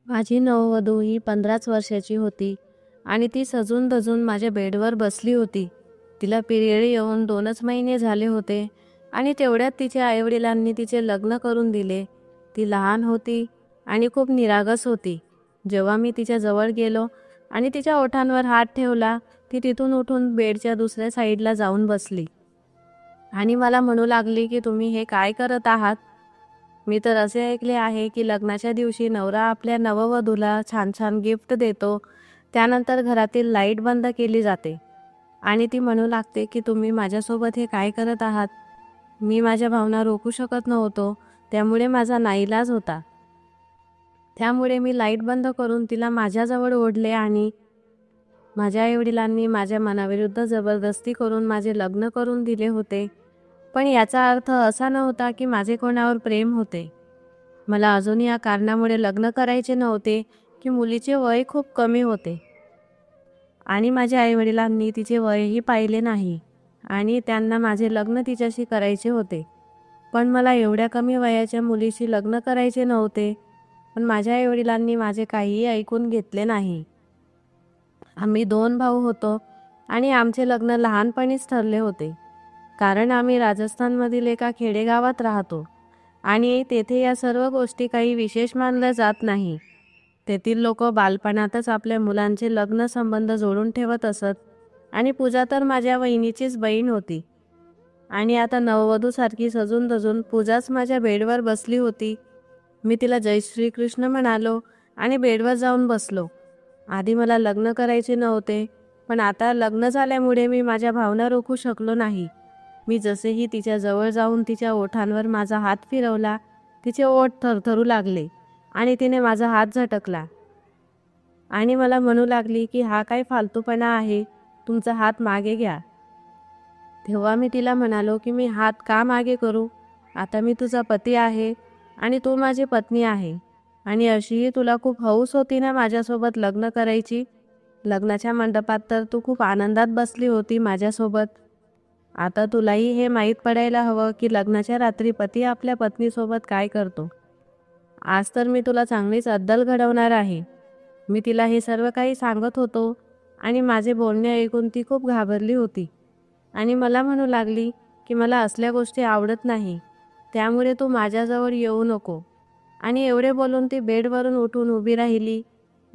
माझी नववधू ही 15च वर्षाची होती आणि ती सजून धजून माझ्या बेडवर बसली होती. तिला पिरियड येऊन 2च महिने झाले होते आणि तेवढ्यात तिच्या आईवडिलांनी तिचे लग्न करून दिले. ती लहान होती आणि खूप निरागस होती. जेव्हा मी तिच्या जवळ गेलो आणि तिच्या ओठांवर हात ठेवला, ती तिथून उठून बेडच्या दुसऱ्या साईडला जाऊन बसली आणि मला म्हणू लागली की तुम्ही हे काय करत आहात? मी तर असे ऐकले आहे की लग्नाच्या दिवशी नवरा आपल्या नववधूला छान छान गिफ्ट देतो. त्यानंतर घरातील लाईट बंद केली जाते आणि ती म्हणू लागते की तुम्ही माझ्यासोबत हे काय करत आहात? मी माझ्या भावना रोखू शकत नव्हतो, त्यामुळे माझा नाईलाज होता. त्यामुळे मी लाईट बंद करून तिला माझ्याजवळ ओढले आणि माझ्या आईवडिलांनी माझ्या मनाविरुद्ध जबरदस्ती करून माझे लग्न करून दिले होते. पण याचा अर्थ असा नव्हता की माझे कोणावर प्रेम होते. मला अजून या कारणामुळे लग्न करायचे नव्हते की मुलीचे वय खूप कमी होते आणि माझ्या आईवडिलांनी तिचे वयही पाहिले नाही आणि त्यांना माझे लग्न तिच्याशी करायचे होते. पण मला एवढ्या कमी वयाच्या मुलीशी लग्न करायचे नव्हते. पण माझ्या आईवडिलांनी माझे काहीही ऐकून घेतले नाही. आम्ही 2 भाऊ होतो आणि आमचे लग्न लहानपणीच ठरले होते. कारण आम्ही राजस्थानमधील एका खेडेगावात राहतो आणि तेथे या सर्व गोष्टी काही विशेष मानल्या जात नाही. तेथील लोक बालपणातच आपल्या मुलांचे लग्न संबंध जोडून ठेवत असत आणि पूजा तर माझ्या वहिनीचीच बहीण होती. आणि आता नववधूसारखी सजून धजून पूजाच माझ्या बेडवर बसली होती. मी तिला जय श्रीकृष्ण म्हणालो आणि बेडवर जाऊन बसलो. आधी मला लग्न करायचे नव्हते, पण आता लग्न झाल्यामुळे मी माझ्या भावना रोखू शकलो नाही. मी जसेही तिच्या जवळ जाऊन तिच्या ओठांवर माझा हात फिरवला, तिचे ओठ थरथरू लागले आणि तिने माझा हात झटकला आणि मला म्हणू लागली की हा काय फालतूपणा आहे, तुमचा हात मागे घ्या. तेव्हा मी तिला म्हणालो की मी हात का मागे करू? आता मी तुझा पती आहे आणि तू माझी पत्नी आहे आणि अशीही तुला खूप हौस होती ना माझ्यासोबत लग्न करायची. लग्नाच्या मंडपात तर तू खूप आनंदात बसली होती माझ्यासोबत. आता तुलाही हे माहीत पडायला हवं की लग्नाच्या रात्री पती आपल्या पत्नीसोबत काय करतो. आज तर मी तुला चांगलीच अद्दल घडवणार आहे. मी तिला हे सर्व काही सांगत होतो आणि माझे बोलणे ऐकून ती खूप घाबरली होती आणि मला म्हणू लागली की मला असल्या गोष्टी आवडत नाही, त्यामुळे तू माझ्याजवळ येऊ नको. आणि एवढे बोलून ती बेडवरून उठून उभी राहिली.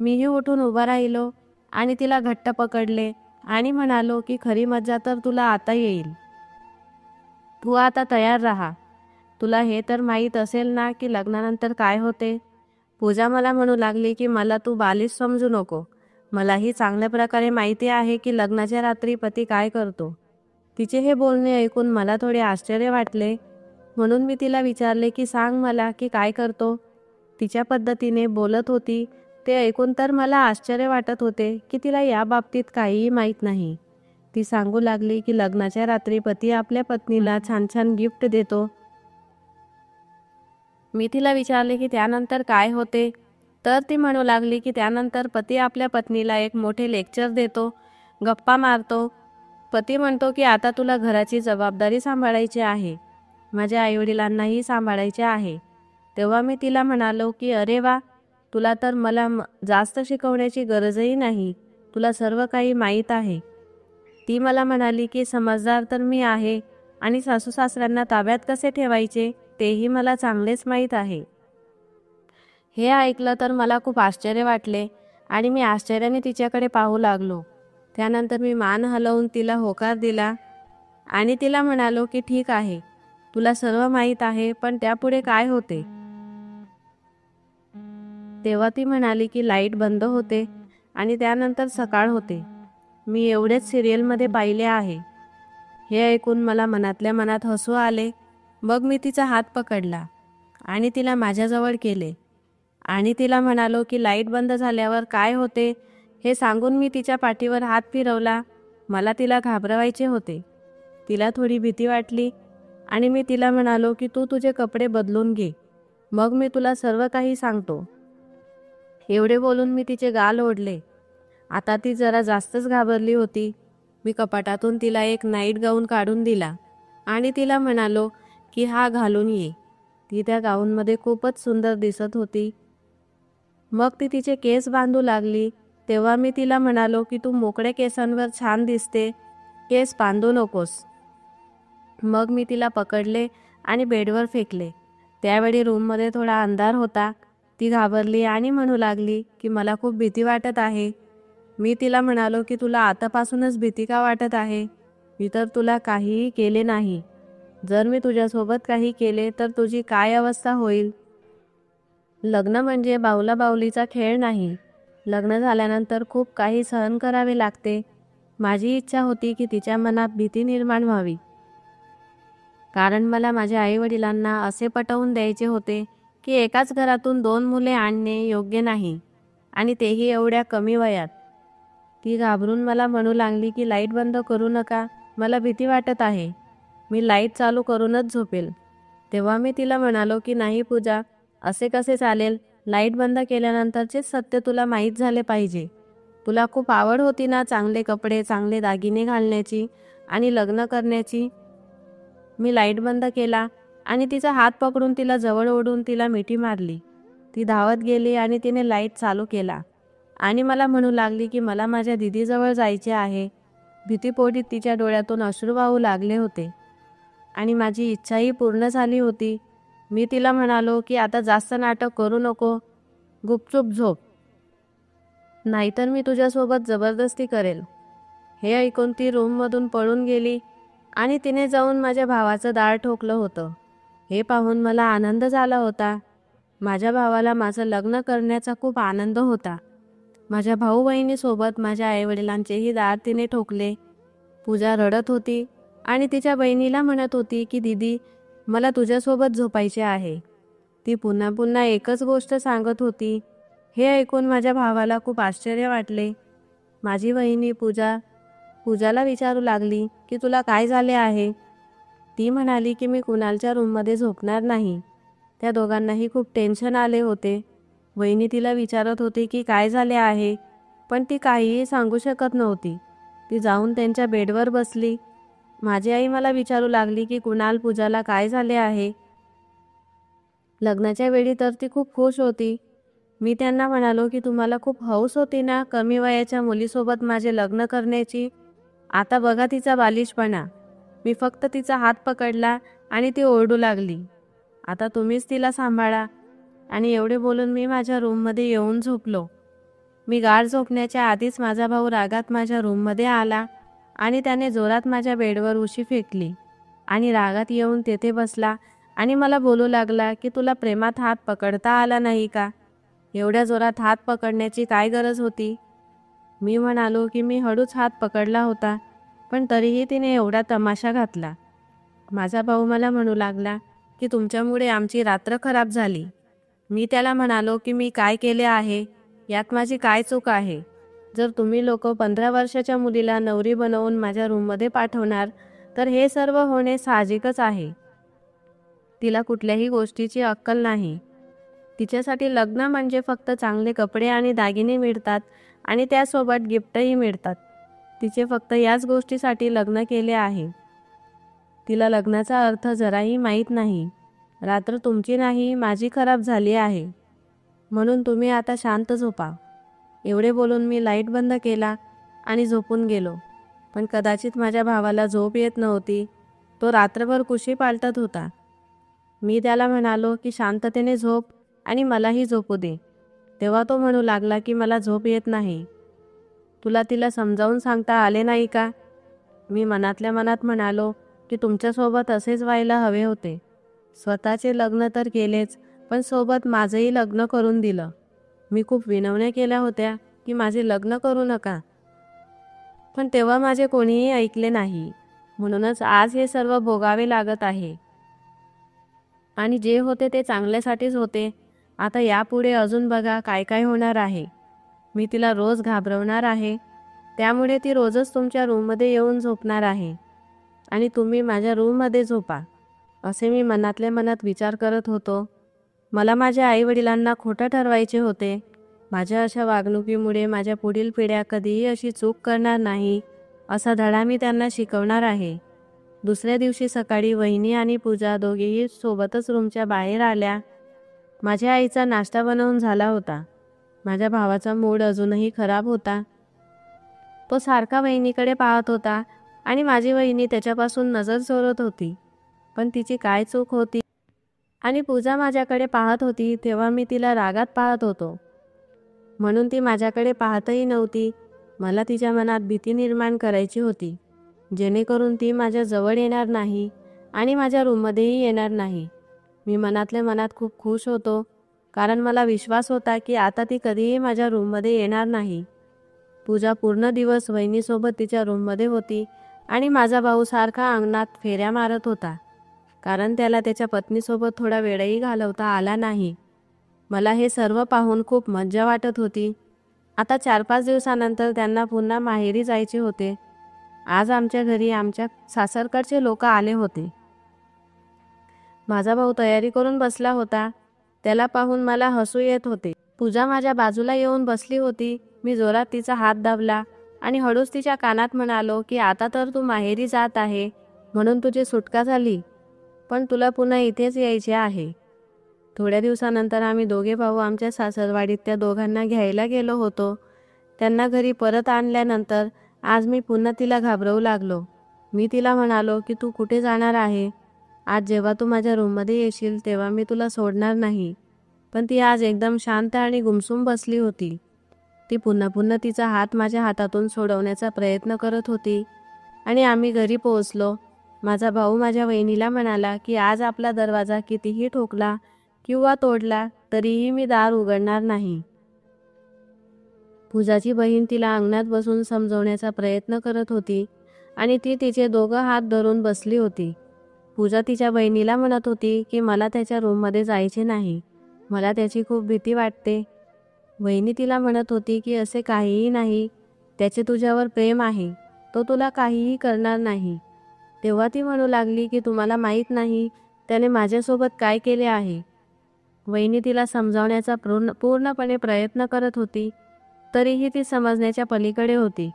मीही उठून उभा राहिलो आणि तिला घट्ट पकडले आणि म्हणालो की खरी मजा तर तुला आता येईल. तू आता तयार राहा. तुला हे तर माहीत असेल ना की लग्नानंतर काय होते. पूजा मला म्हणू लागली की मला तू बालिश समजू नको. मलाही चांगल्या प्रकारे माहिती आहे की लग्नाच्या रात्री पती काय करतो. तिचे हे बोलणे ऐकून मला थोडे आश्चर्य वाटले, म्हणून मी तिला विचारले की सांग मला की काय करतो. तिच्या पद्धतीने बोलत होती ते ऐकून तर मला आश्चर्य वाटत होते की तिला या बाबतीत काहीही माहीत नाही. ती सांगू लागली की लग्नाच्या रात्री पती आपल्या पत्नीला छान छान गिफ्ट देतो. मी तिला विचारले की त्यानंतर काय होते. तर ती म्हणू लागली की त्यानंतर पती आपल्या पत्नीला एक मोठे लेक्चर देतो, गप्पा मारतो. पती म्हणतो की आता तुला घराची जबाबदारी सांभाळायची आहे, माझ्या आईवडिलांनाही सांभाळायचे आहे. तेव्हा मी तिला म्हणालो की अरे वा, तुला तर मला जास्त शिकवण्याची गरजही नाही, तुला सर्व काही माहीत आहे. ती मला म्हणाली की समजदार तर मी आहे आणि सासू सासऱ्यांना ताब्यात कसे ठेवायचे तेही मला चांगलेच माहीत आहे. हे ऐकलं तर मला खूप आश्चर्य वाटले आणि मी आश्चर्याने तिच्याकडे पाहू लागलो. त्यानंतर मी मान हलवून तिला होकार दिला आणि तिला म्हणालो की ठीक आहे, तुला सर्व माहीत आहे, पण त्यापुढे काय होते. तेव्हा ती म्हणाली की लाईट बंद होते आणि त्यानंतर सकाळ होते. मी एवढेच सिरियलमध्ये पाहिले आहे. हे ऐकून मला मनातल्या मनात हसू आले. मग मी तिचा हात पकडला आणि तिला माझ्याजवळ केले आणि तिला म्हणालो की लाईट बंद झाल्यावर काय होते हे सांगून मी तिच्या पाठीवर हात फिरवला. मला तिला घाबरवायचे होते. तिला थोडी भीती वाटली आणि मी तिला म्हणालो की तू तुझे कपडे बदलून घे, मग मी तुला सर्व काही सांगतो. एवढे बोलून मी तिचे गाल ओढले. आता ती जरा जास्तच घाबरली होती. मी कपाटातून तिला एक नाईट गाऊन काढून दिला आणि तिला म्हणालो की हा घालून ये. ती त्या गाऊनमध्ये खूपच सुंदर दिसत होती. मग ती तिचे केस बांधू लागली. तेव्हा मी तिला म्हणालो की तू मोकळ्या केसांवर छान दिसते, केस बांधू नकोस. मग मी तिला पकडले आणि बेडवर फेकले. त्यावेळी रूममध्ये थोडा अंधार होता. ती घाबरली आणि म्हणू लागली की मला खूप भीती वाटत आहे. मी तिला म्हणालो की तुला आतापासूनच भीती का वाटत आहे? मी तर तुला काहीही केले नाही. जर मी तुझ्यासोबत काही केले तर तुझी काय अवस्था होईल? लग्न म्हणजे बाहुला बाहुलीचा खेळ नाही. लग्न झाल्यानंतर खूप काही सहन करावे लागते. माझी इच्छा होती की तिच्या मनात भीती निर्माण व्हावी, कारण मला माझ्या आईवडिलांना असे पटवून द्यायचे होते की एकाच घरातून 2 मुले आणणे योग्य नाही, आणि तेही एवढ्या कमी वयात. ती घाबरून मला म्हणू लागली की लाईट बंद करू नका, मला भीती वाटत आहे, मी लाईट चालू करूनच झोपेल. तेव्हा मी तिला म्हणालो की नाही पूजा, असे कसे चालेल? लाईट बंद केल्यानंतरचेच सत्य तुला माहीत झाले पाहिजे. तुला खूप आवड होती ना चांगले कपडे, चांगले दागिने घालण्याची आणि लग्न करण्याची. मी लाईट बंद केला आणि तिचा हात पकडून तिला जवळ ओढून तिला मिठी मारली. ती धावत गेली आणि तिने लाईट चालू केला आणि मला म्हणू लागली की मला माझ्या दीदीजवळ जायचे आहे. भीतीपोटी तिच्या डोळ्यातून अश्रू वाहू लागले होते आणि माझी इच्छाही पूर्ण झाली होती. मी तिला म्हणालो की आता जास्त नाटक करू नको, गुपचूप झोप, नाहीतर मी तुझ्यासोबत जबरदस्ती करेल. हे ऐकून ती रूममधून पळून गेली आणि तिने जाऊन माझ्या भावाचं दार ठोकलं होतं. हे पाहून मला आनंद झाला होता. माझ्या भावाला माझं लग्न करण्याचा खूप आनंद होता. माझ्या भाऊ बहिणीसोबत माझ्या आईवडिलांचेही दार तिने ठोकले. पूजा रडत होती आणि तिच्या बहिणीला म्हणत होती की दीदी, मला तुझ्यासोबत झोपायचे आहे. ती पुन्हा पुन्हा एकच गोष्ट सांगत होती. हे ऐकून माझ्या भावाला खूप आश्चर्य वाटले. माझी वहिनी पूजाला विचारू लागली की तुला काय झाले आहे? ती म्हणाली की मी कुणालच्या रूममध्ये झोपणार नाही. त्या दोघांनाही खूप टेन्शन आले होते. वहिनी तिला विचारत होती की काय झाले आहे, पण ती काहीही सांगू शकत नव्हती. ती जाऊन त्यांच्या बेडवर बसली. माझी आई मला विचारू लागली की कुणाल, पूजाला काय झाले आहे? लग्नाच्या वेळी तर ती खूप खुश होती. मी त्यांना म्हणालो की तुम्हाला खूप हौस होती ना कमी वयाच्या मुलीसोबत माझे लग्न करण्याची. आता बघा तिचा बालिशपणा. मी फक्त तिचा हात पकडला आणि ती ओरडू लागली. आता तुम्हीच तिला सांभाळा. आणि एवढे बोलून मी माझ्या रूममध्ये येऊन झोपलो. मी गाढ झोपण्याच्या आधीच माझा भाऊ रागात माझ्या रूममध्ये आला आणि त्याने जोरात माझ्या बेडवर उशी फेकली आणि रागात येऊन तेथे बसला आणि मला बोलू लागला की तुला प्रेमात हात पकडता आला नाही का? एवढ्या जोरात हात पकडण्याची काय गरज होती? मी म्हणालो की मी हळूच हात पकडला होता, पण तरीही तिने एवढा तमाशा घातला. माझा भाऊ मला म्हणू लागला की तुमच्यामुळे आमची रात्र खराब झाली. मी त्याला म्हणालो की मी काय केले आहे, यात माझी काय चूक आहे? जर तुम्ही लोक 15 वर्षाच्या मुलीला नवरी बनवून माझ्या रूममध्ये पाठवणार तर हे सर्व होणे साहजिकच आहे. तिला कुठल्याही गोष्टीची अक्कल नाही. तिच्यासाठी लग्न म्हणजे फक्त चांगले कपडे आणि दागिने मिळतात आणि त्यासोबत गिफ्टही मिळतात. तिचे फक्त याच गोष्टीसाठी लग्न केले आहे. तिला लग्नाचा अर्थ जराही माहीत नाही. रात्र तुमची नाही, माझी खराब झाली आहे. म्हणून तुम्ही आता शांत झोपा. एवढे बोलून मी लाईट बंद केला आणि झोपून गेलो. पण कदाचित माझ्या भावाला झोप येत नव्हती. तो रात्रभर कुशी पालटत होता. मी त्याला म्हणालो की शांततेने झोप आणि मलाही झोपू दे. तेव्हा तो म्हणू लागला की मला झोप येत नाही. तुला तिला समजावून सांगता आले नाही का? मी मनातल्या मनात म्हणालो की तुमच्यासोबत असेच व्हायला हवे होते. स्वतःचे लग्न तर केलेच, पण सोबत माझंही लग्न करून दिलं. मी खूप विनवण्या केल्या होत्या की माझे लग्न करू नका, पण तेव्हा माझे कोणीही ऐकले नाही. म्हणूनच आज हे सर्व भोगावे लागत आहे. आणि जे होते ते चांगल्यासाठीच होते. आता यापुढे अजून बघा काय काय होणार आहे. मी तिला रोज घाबरवणार आहे. त्यामुळे ती रोजच तुमच्या रूममध्ये येऊन झोपणार आहे आणि तुम्ही माझ्या रूममध्ये झोपा, असे मी मनातल्या मनात विचार करत होतो. मला माझ्या आईवडिलांना खोटं ठरवायचे होते. माझ्या अशा वागणुकीमुळे माझ्या पुढील पिढ्या कधीही अशी चूक करणार नाही, असा धडा मी त्यांना शिकवणार आहे. दुसऱ्या दिवशी सकाळी वहिनी आणि पूजा दोघेही सोबतच रूमच्या बाहेर आल्या. माझ्या आईचा नाश्ता बनवून झाला होता. माझ्या भावाचा मूड अजूनही खराब होता. तो सारखा वहिनीकडे पाहत होता आणि माझी वहिनी त्याच्यापासून नजर चोरत होती. पण तिची काय चूक होती? आणि पूजा माझ्याकडे पाहत होती तेव्हा मी तिला रागात पाहत होतो, म्हणून ती माझ्याकडे पाहतही नव्हती. मला तिच्या मनात भीती निर्माण करायची होती, जेणेकरून ती माझ्या जवळ येणार नाही आणि माझ्या रूममध्येही येणार नाही. मी मनातल्या मनात खूप खुश होतो, कारण मला विश्वास होता की आता ती कधीही माझ्या रूममध्ये येणार नाही. पूजा पूर्ण दिवस वहिनीसोबत तिच्या रूममध्ये होती आणि माझा भाऊ सारखा अंगणात फेऱ्या मारत होता, कारण त्याला त्याच्या पत्नीसोबत थोडा वेळही घालवता आला नाही. मला हे सर्व पाहून खूप मज्जा वाटत होती. आता 4-5 दिवसानंतर त्यांना पुन्हा माहेरी जायचे होते. आज आमच्या घरी आमच्या सासरकडचे लोक आले होते. माझा भाऊ तयारी करून बसला होता. त्याला पाहून मला हसू येत होते. पूजा माझ्या बाजूला येऊन बसली होती. मी जोरात तिचा हात दाबला आणि हळूच तिच्या कानात म्हणालो की आता तर तू माहेरी जात आहे, म्हणून तुझी सुटका झाली, पण तुला पुन्हा इथेच यायचे आहे. थोड्या दिवसानंतर आम्ही दोघे भाऊ आमच्या सासरवाडीत त्या दोघांना घ्यायला गेलो होतो. त्यांना घरी परत आणल्यानंतर आज मी पुन्हा तिला घाबरवू लागलो. मी तिला म्हणालो की तू कुठे जाणार आहे? आज जेव्हा तू माझ्या रूममध्ये येशील तेव्हा मी तुला सोडणार नाही. पण ती आज एकदम शांत आणि गुमसुम बसली होती. ती पुन्हा पुन्हा तिचा हात माझ्या हातातून सोडवण्याचा प्रयत्न करत होती. आणि आम्ही घरी पोहोचलो. माझा भाऊ माझ्या वहिनीला म्हणाला की आज आपला दरवाजा कितीही ठोकला किंवा तोडला तरीही मी दार उघडणार नाही. पूजाची बहीण तिला अंगणात बसून समजवण्याचा प्रयत्न करत होती आणि ती तिचे दोघं हात धरून बसली होती. पूजा तिच्या बहिणीला म्हणत होती की मला त्याच्या रूममध्ये जायचे नाही, मला त्याची खूप भीती वाटते. वहिनी तिला म्हणत होती की असे काहीही नाही, त्याचे तुझ्यावर प्रेम आहे, तो तुला काहीही करणार नाही. तेव्हा ती म्हणू लागली की तुम्हाला माहीत नाही त्याने माझ्यासोबत काय केले आहे. वहिनी तिला समजावण्याचा पूर्णपणे प्रयत्न करत होती, तरीही ती समजण्याच्या पलीकडे होती.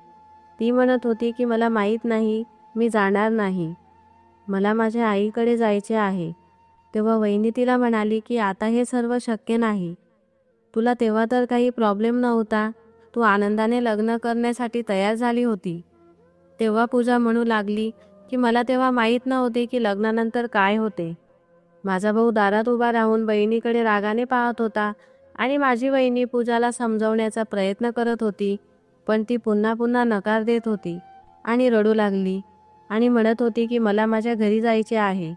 ती म्हणत होती की मला माहीत नाही, मी जाणार नाही, मला माझ्या आईकडे जायचे आहे. तेव्हा वहिनी तिला म्हणाली की आता हे सर्व शक्य नाही. तुला तेव्हा तर काही प्रॉब्लेम नव्हता, तू आनंदाने लग्न करण्यासाठी तयार झाली होती. तेव्हा पूजा म्हणू लागली की मला तेव्हा माहीत नव्हते की लग्नानंतर काय होते. माझा भाऊ दारात उभा राहून बहिणीकडे रागाने पाहत होता आणि माझी वहिनी पूजाला समजावण्याचा प्रयत्न करत होती, पण ती पुन्हा पुन्हा नकार देत होती आणि रडू लागली आणि म्हणत होती की मला माझ्या घरी जायचे आहे.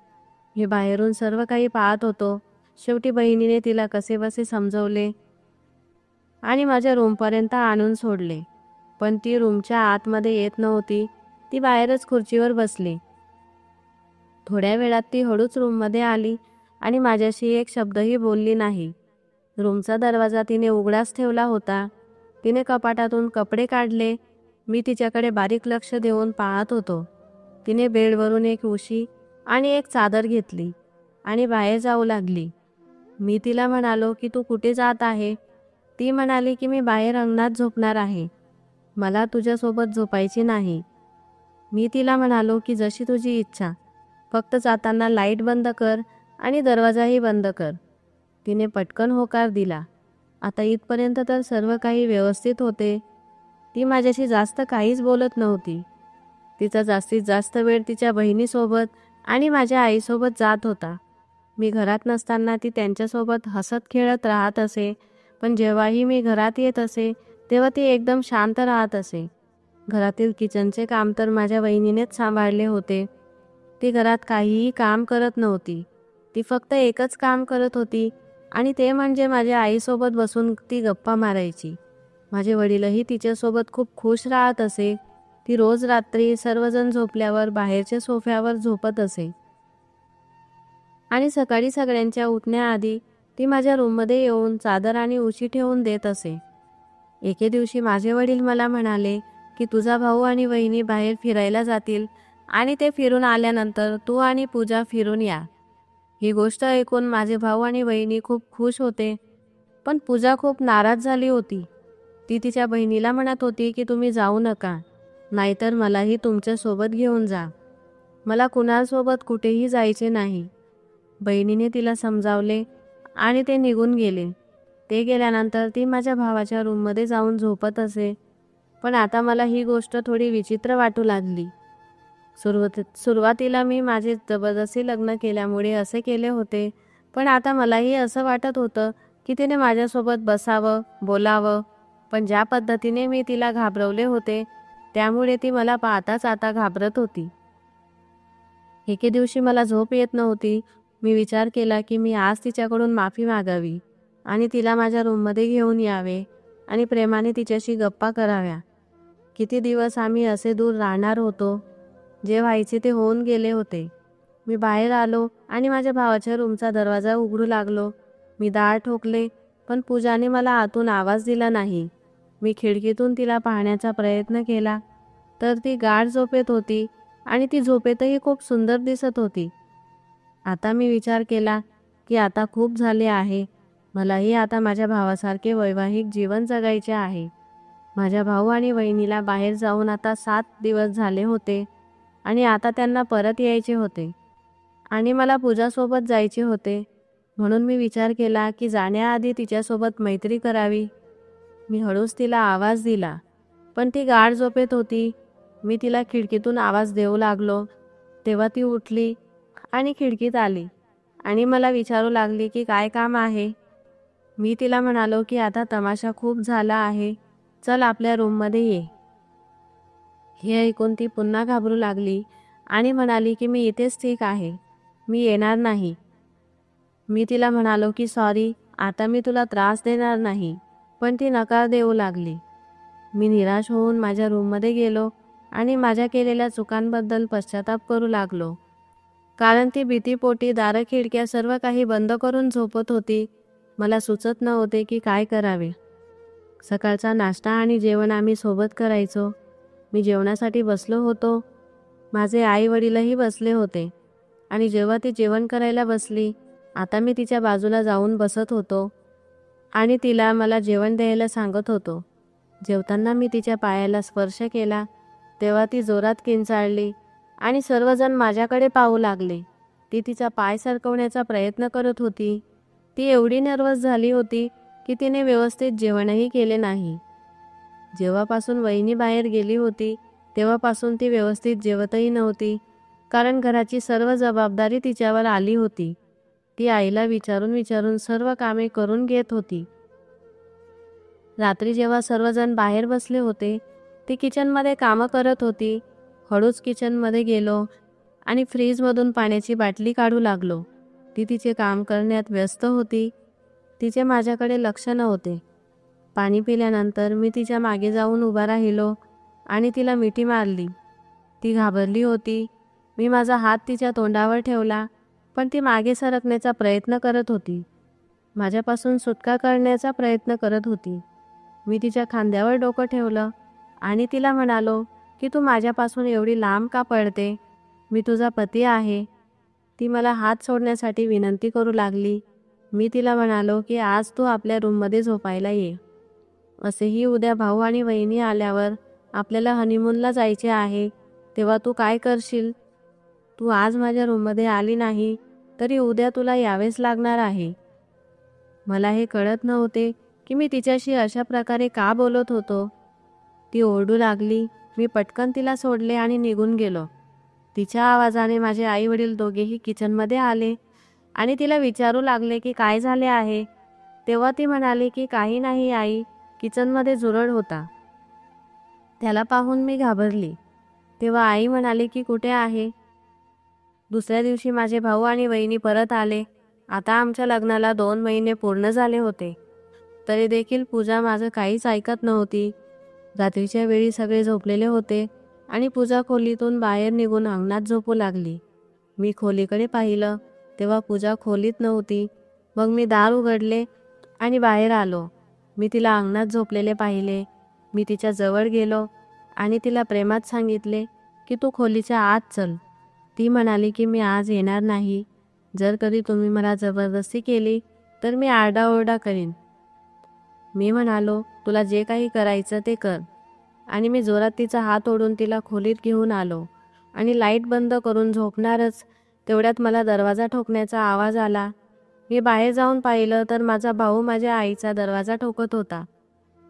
मी बाहेरून सर्व काही पाहत होतो. शेवटी बहिणीने तिला कसेबसे समजवले आणि माझ्या रूमपर्यंत आणून सोडले. पण ती रूमच्या आतमध्ये येत नव्हती, ती बाहेरच खुर्चीवर बसली. थोड्या वेळात ती हळूच रूममध्ये आली आणि माझ्याशी एक शब्दही बोलली नाही. रूमचा दरवाजा तिने उघडाच ठेवला होता. तिने कपाटातून कपडे काढले. मी तिच्याकडे बारीक लक्ष देऊन पाहत होतो. तिने बेडवरून एक उशी आणि एक चादर घेतली आणि बाहेर जाऊ लागली. मी तिला म्हणालो की तू कुठे जात आहे? ती म्हणाली की मी बाहेर अंगणात झोपणार आहे, मला तुझ्यासोबत झोपायची नाही. मी तिला म्हणालो की जशी तुझी इच्छा, फक्त जाताना लाईट बंद कर आणि दरवाजाही बंद कर. तिने पटकन होकार दिला. आता इथपर्यंत तर सर्व काही व्यवस्थित होते. ती माझ्याशी जास्त काहीच बोलत नव्हती. तिचा जास्तीत जास्त वेळ तिच्या बहिणीसोबत आणि माझ्या आईसोबत जात होता. मी घरात नसताना ती त्यांच्यासोबत हसत खेळत राहत असे, पण जेव्हाही मी घरात येत असे तेव्हा ती एकदम शांत राहत असे. घरातील किचनचे काम तर माझ्या वहिनीनेच सांभाळले होते. ती घरात काहीही काम करत नव्हती. ती फक्त एकच काम करत होती आणि ते म्हणजे माझ्या आईसोबत बसून ती गप्पा मारायची. माझे वडीलही तिच्यासोबत खूप खुश राहत असे. ती रोज रात्री सर्वजण झोपल्यावर बाहेरच्या सोफ्यावर झोपत असे आणि सकाळी सगळ्यांच्या उठण्याआधी ती माझ्या रूममध्ये येऊन चादर आणि उशी ठेवून देत असे. एके दिवशी माझे वडील मला म्हणाले की तुझा भाऊ आणि वहिनी बाहेर फिरायला जातील आणि ते फिरून आल्यानंतर तू आणि पूजा फिरून या. ही गोष्ट ऐकून माझे भाऊ आणि वहिनी खूप खुश होते, पण पूजा खूप नाराज झाली होती. ती तिच्या बहिणीला म्हणत होती की तुम्ही जाऊ नका, नाहीतर मलाही तुमच्यासोबत घेऊन जा, मला कुणासोबत कुठेही जायचे नाही. बहिणीने तिला समजावले आणि ते निघून गेले. ते गेल्यानंतर ती माझ्या भावाच्या रूममध्ये जाऊन झोपत असे. पण आता मला ही गोष्ट थोडी विचित्र वाटू लागली. सुरुवातीला मी माझे जबरदस्ती लग्न केल्यामुळे असे केले होते, पण आता मलाही असं वाटत होतं की तिने माझ्यासोबत बसावं, बोलावं. पण ज्या पद्धतीने मी तिला घाबरवले होते, त्यामुळे ती मला पाहताच आता घाबरत होती. एके दिवशी मला झोप येत नव्हती. मी विचार केला की मी आज तिच्याकडून माफी मागावी आणि तिला माझ्या रूममध्ये घेऊन यावे आणि प्रेमाने तिच्याशी गप्पा कराव्या. किती दिवस आम्ही असे दूर राहणार होतो. जे व्हायचे ते होऊन गेले होते. मी बाहेर आलो आणि माझ्या भावाच्या रूमचा दरवाजा उघडू लागलो. मी दार ठोकले, पण पूजाने मला आतून आवाज दिला नाही. मी खिडकीतून तिला पाहण्याचा प्रयत्न केला, तर ती गाढ झोपेत होती आणि ती झोपेतही खूप सुंदर दिसत होती. आता मी विचार केला की आता खूप झाले आहे. मलाही आता माझ्या भावासारखे वैवाहिक जीवन जगायचे आहे. माझ्या भाऊ आणि वहिनीला बाहेर जाऊन आता 7 दिवस झाले होते आणि आता त्यांना परत यायचे होते आणि मला पूजासोबत जायचे होते. म्हणून मी विचार केला की जाण्याआधी तिच्यासोबत मैत्री करावी. मी हळूच तिला आवाज दिला, पण ती गाढ झोपेत होती. मी तिला खिडकीतून आवाज देऊ लागलो, तेव्हा ती उठली आणि खिडकीत आली आणि मला विचारू लागली की काय काम आहे. मी तिला म्हणालो की आता तमाशा खूप झाला आहे, चल आपल्या रूममध्ये ये. हे ऐकून ती पुन्हा घाबरू लागली आणि म्हणाली की मी इथेच ठीक आहे, मी येणार नाही. मी तिला म्हणालो की सॉरी, आता मी तुला त्रास देणार नाही, पण ती नकार देऊ लागली. मी निराश होऊन माझ्या रूममध्ये गेलो आणि माझ्या केलेल्या चुकांबद्दल पश्चाताप करू लागलो. कारण ती भीतीपोटी दारं खिडक्या सर्व काही बंद करून झोपत होती. मला सुचत नव्हते की काय करावे. सकाळचा नाश्ता आणि जेवण आम्ही सोबत करायचो. मी जेवणासाठी बसलो होतो. माझे आई वडीलही बसले होते आणि जेव्हा ती जेवण करायला बसली, आता मी तिच्या बाजूला जाऊन बसत होतो आणि तिला मला जेवण द्यायला सांगत होतो. जेवताना मी तिच्या पायाला स्पर्श केला, तेव्हा ती जोरात किंचाळली आणि सर्वजण माझ्याकडे पाहू लागले. ती तिचा पाय सरकवण्याचा प्रयत्न करत होती. ती एवढी नर्वस झाली होती की तिने व्यवस्थित जेवणही केले नाही. जेव्हापासून वहिनी बाहेर गेली होती, तेव्हापासून ती व्यवस्थित जेवतही नव्हती, कारण घराची सर्व जबाबदारी तिच्यावर आली होती. ती आईला विचारून विचारून सर्व कामे करून घेत होती. रात्री जेव्हा सर्वजण बाहेर बसले होते, ती किचनमध्ये कामं करत होती. हळूच किचनमध्ये गेलो आणि फ्रीजमधून पाण्याची बाटली काढू लागलो. ती तिचे काम करण्यात व्यस्त होती. तिचे माझ्याकडे लक्ष नव्हते. पाणी पिल्यानंतर मी तिच्या मागे जाऊन उभा राहिलो आणि तिला मिठी मारली. ती घाबरली होती. मी माझा हात तिच्या तोंडावर ठेवला, पण ती मागे सरकण्याचा प्रयत्न करत होती. माझ्यापासून सुटका करण्याचा प्रयत्न करत होती. मी तिच्या खांद्यावर डोकं ठेवलं आणि तिला म्हणालो की तू माझ्यापासून एवढी लांब का पळते? मी तुझा पती आहे. ती मला हात सोडण्यासाठी विनंती करू लागली. मी तिला म्हणालो की आज तू आपल्या रूममध्ये झोपायला ये. असेही उद्या भाऊ आणि वहिनी आल्यावर आपल्याला हनीमूनला जायचे आहे, तेव्हा तू काय करशील? तू आज माझ्या रूममध्ये आली नाही तरी उद्या तुला यावेच लागणार आहे. मला हे कळत नव्हते की मी तिच्याशी अशा प्रकारे का बोलत होतो. ती ओरडू लागली. मी पटकन तिला सोडले आणि निघून गेलो. तिच्या आवाजाने माझे आई वडील दोघेही किचनमध्ये आले आणि तिला विचारू लागले की काय झाले आहे. तेव्हा ती म्हणाली की काही नाही आई, किचनमध्ये झुरळ होता. त्याला पाहून मी घाबरली. तेव्हा आई म्हणाली की कुठे आहे? दुसऱ्या दिवशी माझे भाऊ आणि वहिनी परत आले. आता आमच्या लग्नाला 2 महिने पूर्ण झाले होते. तरी देखील पूजा माझं काहीच ऐकत नव्हती. रात्रीच्या वेळी सगळे झोपलेले होते आणि पूजा खोलीतून बाहेर निघून अंगणात झोपू लागली. मी खोलीकडे पाहिलं, तेव्हा पूजा खोलीत नव्हती. मग मी दार उघडले आणि बाहेर आलो. मी तिला अंगणात झोपलेले पाहिले. मी तिच्या जवळ गेलो आणि तिला प्रेमात सांगितले की तू खोलीच्या आत चल. ती म्हणाली की मी आज येणार नाही. जर कधी तुम्ही मला जबरदस्ती केली तर मी आरडाओरडा करीन. मी म्हणालो तुला जे काही करायचं ते कर आणि मी जोरात तिचा हात ओढून तिला खोलीत घेऊन आलो आणि लाईट बंद करून झोपणारच तेवढ्यात मला दरवाजा ठोकण्याचा आवाज आला. मी बाहेर जाऊन पाहिलं तर माझा भाऊ माझ्या आईचा दरवाजा ठोकत होता.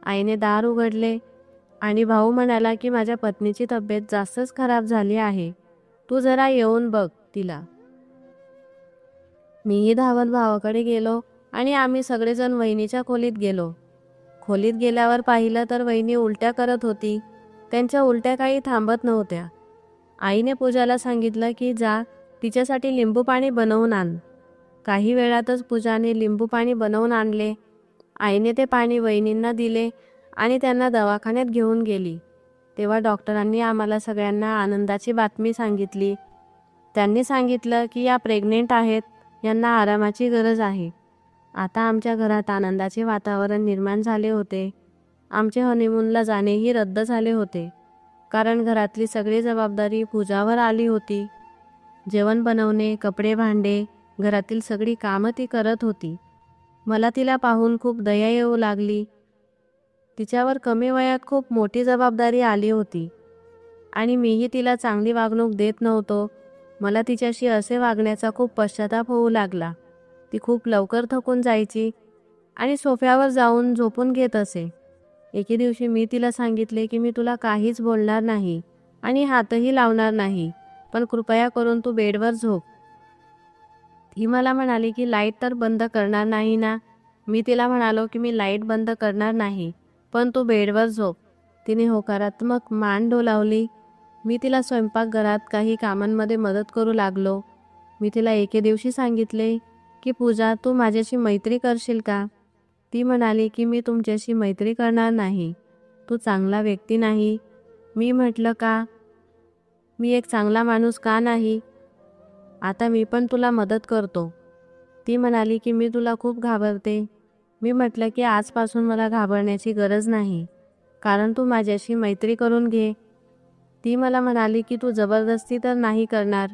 आईने दार उघडले आणि भाऊ म्हणाला की माझ्या पत्नीची तब्येत जास्तच खराब झाली आहे, तू जरा येऊन बघ तिला. मीही धावत भावाकडे गेलो आणि आम्ही सगळेजण वहिनीच्या खोलीत गेलो. खोलीत गेल्यावर पाहिलं तर वहिनी उलट्या करत होती. त्यांच्या उलट्या काही थांबत नव्हत्या. आईने पूजाला सांगितलं की जा तिच्यासाठी लिंबू पाणी बनवून आण. काही वेळातच पूजाने लिंबू पाणी बनवून आणले. आईने ते पाणी वहिनींना दिले आणि त्यांना दवाखान्यात घेऊन गेली. तेव्हा डॉक्टरांनी आम्हाला सगळ्यांना आनंदाची बातमी सांगितली. त्यांनी सांगितलं की या प्रेग्नेंट आहेत, यांना आरामाची गरज आहे. आता आमच्या घरात आनंदाचे वातावरण निर्माण झाले होते. आमचे हनीमूनला जाणेही रद्द झाले होते, कारण घरातली सगळी जबाबदारी पूजावर आली होती. जेवण बनवणे, कपडे भांडे, घरातील सगळी कामं ती करत होती. मला तिला पाहून खूप दया येऊ लागली. तिच्यावर कमी वयात खूप मोठी जबाबदारी आली होती आणि मीही तिला चांगली वागणूक देत नव्हतो. मला तिच्याशी असे वागण्याचा खूप पश्चाताप होऊ लागला. ती खूप लवकर थकून जायची आणि सोफ्यावर जाऊन झोपून घेत असे. एके दिवशी मी तिला सांगितले की मी तुला काहीच बोलणार नाही आणि हातही लावणार नाही, पण कृपया करून तू बेडवर झोप. ती मला म्हणाली की लाईट तर बंद करणार नाही ना. मी तिला म्हणालो की मी लाईट बंद करणार नाही, पण तू बेडवर झोप. तिने होकारात्मक मान डोलावली. मी तिला स्वयंपाकघरात काही कामांमध्ये मदत करू लागलो. मी तिला एके दिवशी सांगितले की पूजा, तू माझ्याशी मैत्री करशील का? ती म्हणाली की मी तुमच्याशी मैत्री करणार नाही, तू चांगला व्यक्ती नाही. मी म्हटलं का? मी एक चांगला माणूस का नाही? आता मी पण तुला मदत करतो. ती म्हणाली की मी तुला खूप घाबरते. मी म्हटलं की आजपासून मला घाबरण्याची गरज नाही, कारण तू माझ्याशी मैत्री करून घे. ती मला म्हणाली की तू जबरदस्ती तर नाही करणार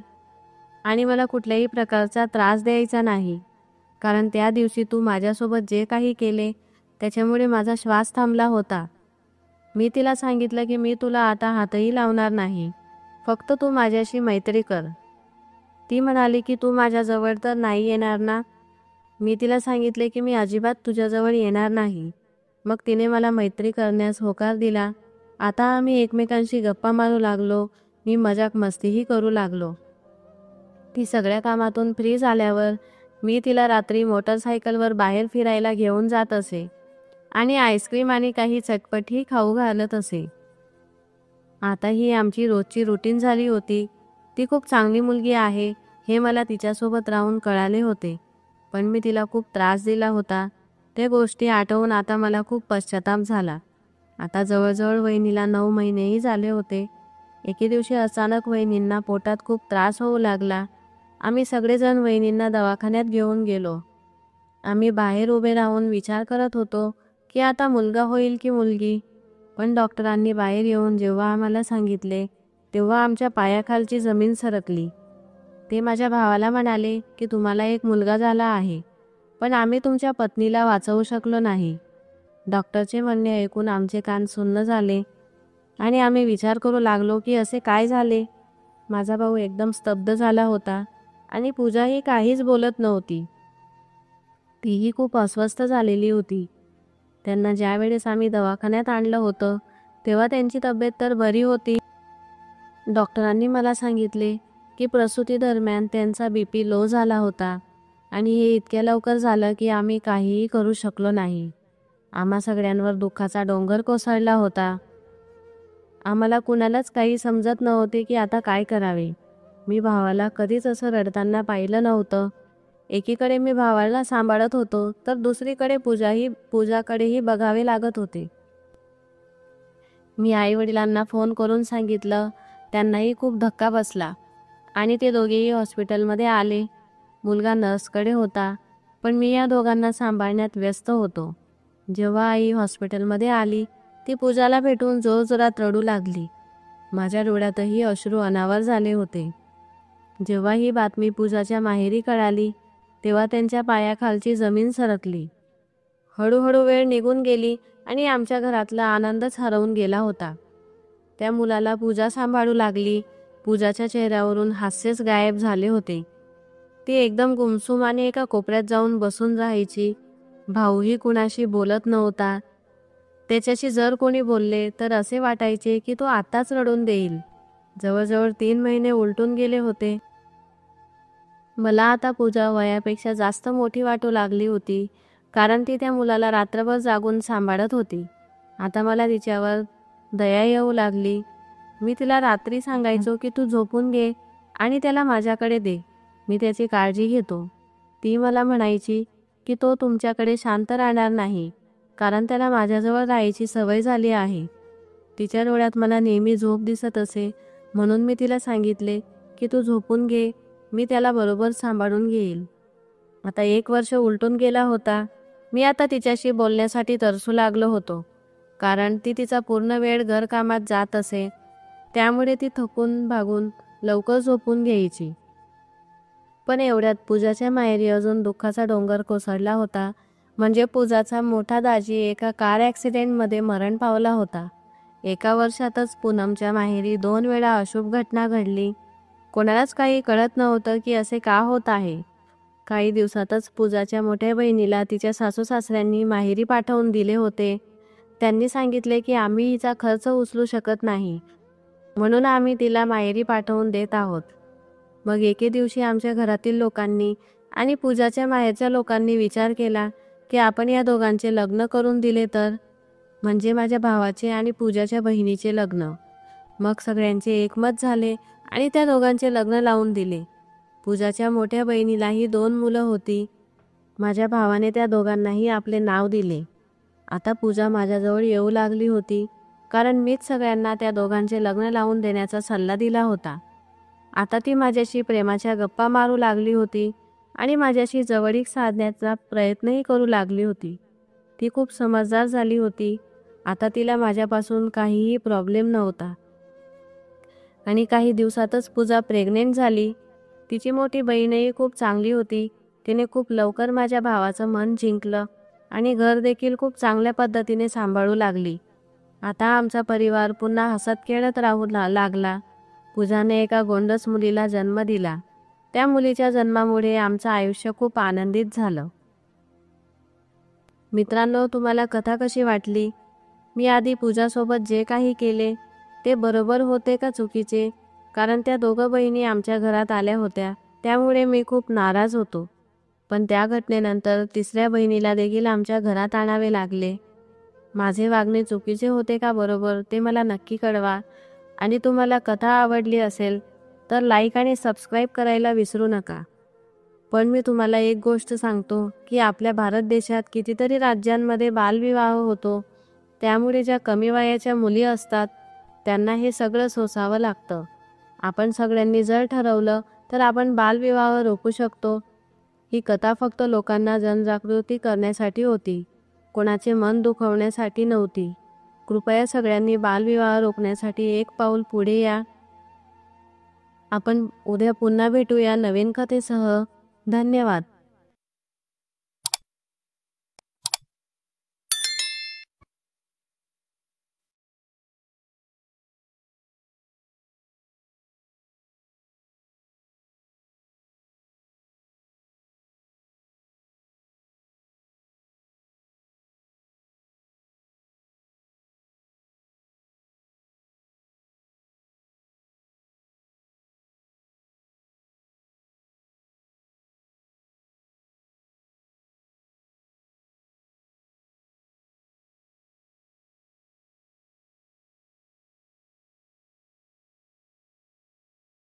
आणि मला कुठल्याही प्रकारचा त्रास द्यायचा नाही, कारण त्या दिवशी तू माझ्यासोबत जे काही केले त्याच्यामुळे माझा श्वास थांबला होता. मी तिला सांगितलं की मी तुला आता हातही लावणार नाही, फक्त तू माझ्याशी मैत्री कर. ती म्हणाली की तू माझ्याजवळ तर नाही येणार ना. मी तिला सांगितले की मी अजिबात तुझ्याजवळ येणार नाही. मग तिने मला मैत्री करण्यास होकार दिला. आता आम्ही एकमेकांशी गप्पा मारू लागलो. मी मजाक मस्तीही करू लागलो. ती सगळ्या कामातून फ्री झाल्यावर मी तिला रात्री मोटरसायकलवर बाहेर फिरायला घेऊन जात असे आणि आईस्क्रीम आणि काही चटपटही खाऊ घालत असे. आता ही आमची रोजची रुटीन झाली होती. ती खूप चांगली मुलगी आहे हे मला तिच्यासोबत राहून कळाले होते, पण मी तिला खूप त्रास दिला होता. त्या गोष्टी आठवून आता मला खूप पश्चाताप झाला. आता जवळजवळ वहिनीला 9 महिनेही झाले होते. एके दिवशी अचानक वहिनींना पोटात खूप त्रास होऊ लागला. आम्ही सगळेजण वहिनींना दवाखान्यात घेऊन गेलो. आम्ही बाहेर उभे राहून विचार करत होतो की आता मुलगा होईल की मुलगी. पण डॉक्टरांनी बाहेर येऊन जेव्हा आम्हाला सांगितले तेव्हा आमच्या पायाखालची जमीन सरकली. ते माझ्या भावाला म्हणाले की तुम्हाला एक मुलगा झाला आहे, पण आम्ही तुमच्या पत्नीला वाचवू शकलो नाही. डॉक्टरचे म्हणणे ऐकून आमचे कान सुन्न झाले आणि आम्ही विचार करू लागलो की असे काय झाले. माझा भाऊ एकदम स्तब्ध झाला होता आणि पूजाही काहीच बोलत नव्हती. तीही खूप अस्वस्थ झालेली होती. त्यांना ज्या वेळेस आम्ही दवाखान्यात आणलं होतं तेव्हा त्यांची तब्येत तर बरी होती. डॉक्टरांनी मला सांगितले की प्रसूती दरम्यान त्यांचा BP लो झाला होता आणि हे इतक्या लवकर झालं की आम्ही काहीही करू शकलो नाही. आम्हा सगळ्यांवर दुःखाचा डोंगर कोसळला होता. आम्हाला कुणालाच काही समजत नव्हते की आता काय करावे. मी भावाला कधीच असं रडताना पाहिलं नव्हतं. एकीकडे मी भावाला सांभाळत होतो तर दुसरीकडे पूजाकडेही बघावे लागत होते. मी आईवडिलांना फोन करून सांगितलं. त्यांनाही खूप धक्का बसला आणि ते दोघेही हॉस्पिटलमध्ये आले. मुलगा नर्सकडे होता, पण मी या दोघांना सांभाळण्यात व्यस्त होतो. जेव्हा आई हॉस्पिटलमध्ये आली ती पूजाला भेटून जोरजोरात रडू लागली. माझ्या डोळ्यातही अश्रू अनावर झाले होते. जेव्हा ही बातमी पूजाच्या माहेरी कळाली तेव्हा त्यांच्या पायाखालची जमीन सरकली. हळूहळू वेळ निघून गेली आणि आमच्या घरातला आनंदच हरवून गेला होता. त्या मुलाला पूजा सांभाळू लागली. पूजाच्या चेहऱ्यावरून हास्यच गायब झाले होते. ती एकदम गुमसुम आणि एका कोपऱ्यात जाऊन बसून राहायची. भाऊही कुणाशी बोलत नव्हता. त्याच्याशी जर कोणी बोलले तर असे वाटायचे की तो आताच रडून देईल. जवळजवळ 3 महिने उलटून गेले होते. मला आता पूजा वयापेक्षा जास्त मोठी वाटू लागली होती, कारण ती त्या मुलाला रात्रभर जागून सांभाळत होती. आता मला तिच्यावर दया येऊ लागली. मी तिला रात्री सांगायचो की तू झोपून घे आणि त्याला माझ्याकडे दे, मी त्याची काळजी घेतो. ती मला म्हणायची की तो तुमच्याकडे शांत राहणार नाही, कारण त्याला माझ्याजवळ राहायची सवय झाली आहे. तिच्या डोळ्यात मला नेहमी झोप दिसत असे, म्हणून मी तिला सांगितले की तू झोपून घे, मी त्याला बरोबर सांभाळून घेईल. आता 1 वर्ष उलटून गेला होता. मी आता तिच्याशी बोलण्यासाठी तरसू लागलो होतो, कारण ती तिचा पूर्ण वेळ घरकामात जात असे. त्यामुळे ती थकून भागून लवकर झोपून घ्यायची. पण एवढ्यात पूजाच्या माहेरी अजून दुःखाचा डोंगर कोसळला होता. म्हणजे पूजाचा मोठा दाजी एका कार ॲक्सिडेंटमध्ये मरण पावला होता. 1 वर्षातच पूनमच्या माहेरी 2 वेळा अशुभ घटना घडली. कोणालाच काही कळत नव्हतं की असे का होत आहे. काही दिवसातच पूजाच्या मोठ्या बहिणीला तिच्या सासू-सासऱ्यांनी माहेरी पाठवून दिले होते. त्यांनी सांगितले की आम्ही हिचा खर्च उचलू शकत नाही, म्हणून आम्ही तिला माहेरी पाठवून देत आहोत. मग एके दिवशी आमच्या घरातील लोकांनी आणि पूजाच्या माहेरच्या लोकांनी विचार केला की आपण या दोघांचे लग्न करून दिले तर, म्हणजे माझ्या भावाचे आणि पूजाच्या बहिणीचे लग्न. मग सगळ्यांचे एकमत झाले आणि त्या दोघांचे लग्न लावून दिले. पूजाच्या मोठ्या बहिणीलाही 2 मुलं होती. माझ्या भावाने त्या दोघांनाही आपले नाव दिले. आता पूजा माझ्याजवळ येऊ लागली होती, कारण मीच सगळ्यांना त्या दोघांचे लग्न लावून देण्याचा सल्ला दिला होता. आता ती माझ्याशी प्रेमाच्या गप्पा मारू लागली होती आणि माझ्याशी जवळीक साधण्याचा प्रयत्नही करू लागली होती. ती खूप समजदार झाली होती. आता तिला माझ्यापासून काहीही प्रॉब्लेम नव्हता. आणि काही दिवसातच पूजा प्रेग्नेंट झाली. तिची मोठी बहीणही खूप चांगली होती. तिने खूप लवकर माझ्या भावाचं मन जिंकलं आणि घर देखील खूप चांगल्या पद्धतीने सांभाळू लागली. आता आमचा परिवार पुन्हा हसत खेळत राहू लागला. पूजाने एका गोंडस मुलीला जन्म दिला. त्या मुलीच्या जन्मामुळे आमचं आयुष्य खूप आनंदित झालं. मित्रांनो, तुम्हाला कथा कशी वाटली? मी आधी पूजासोबत जे काही केले ते बरोबर होते का चुकीचे? कारण त्या दोघं बहिणी आमच्या घरात आल्या होत्या, त्यामुळे मी खूप नाराज होतो. पण त्या घटनेनंतर 3ऱ्या बहिणीला देखील आमच्या घरात आणावे लागले. माझे वागणे चुकीचे होते का बरोबर ते मला नक्की कळवा. आणि तुम्हाला कथा आवडली असेल तर लाईक आणि सबस्क्राईब करायला विसरू नका. पण मी तुम्हाला एक गोष्ट सांगतो की आपल्या भारत देशात कितीतरी राज्यांमध्ये बालविवाह होतो. त्यामुळे ज्या कमी वयाच्या मुली असतात त्यांना हे सगळं सोसावं लागतं. आपण सगळ्यांनी जर ठरवलं तर आपण बालविवाह रोखू शकतो. ही कथा फक्त लोकांना जनजागृती करण्यासाठी होती, कोणाचे मन दुखवण्यासाठी नव्हती. कृपया सगळ्यांनी बालविवाह रोखण्यासाठी एक पाऊल पुढे या. आपण उद्या पुन्हा भेटूया नवीन कथेसह. धन्यवाद.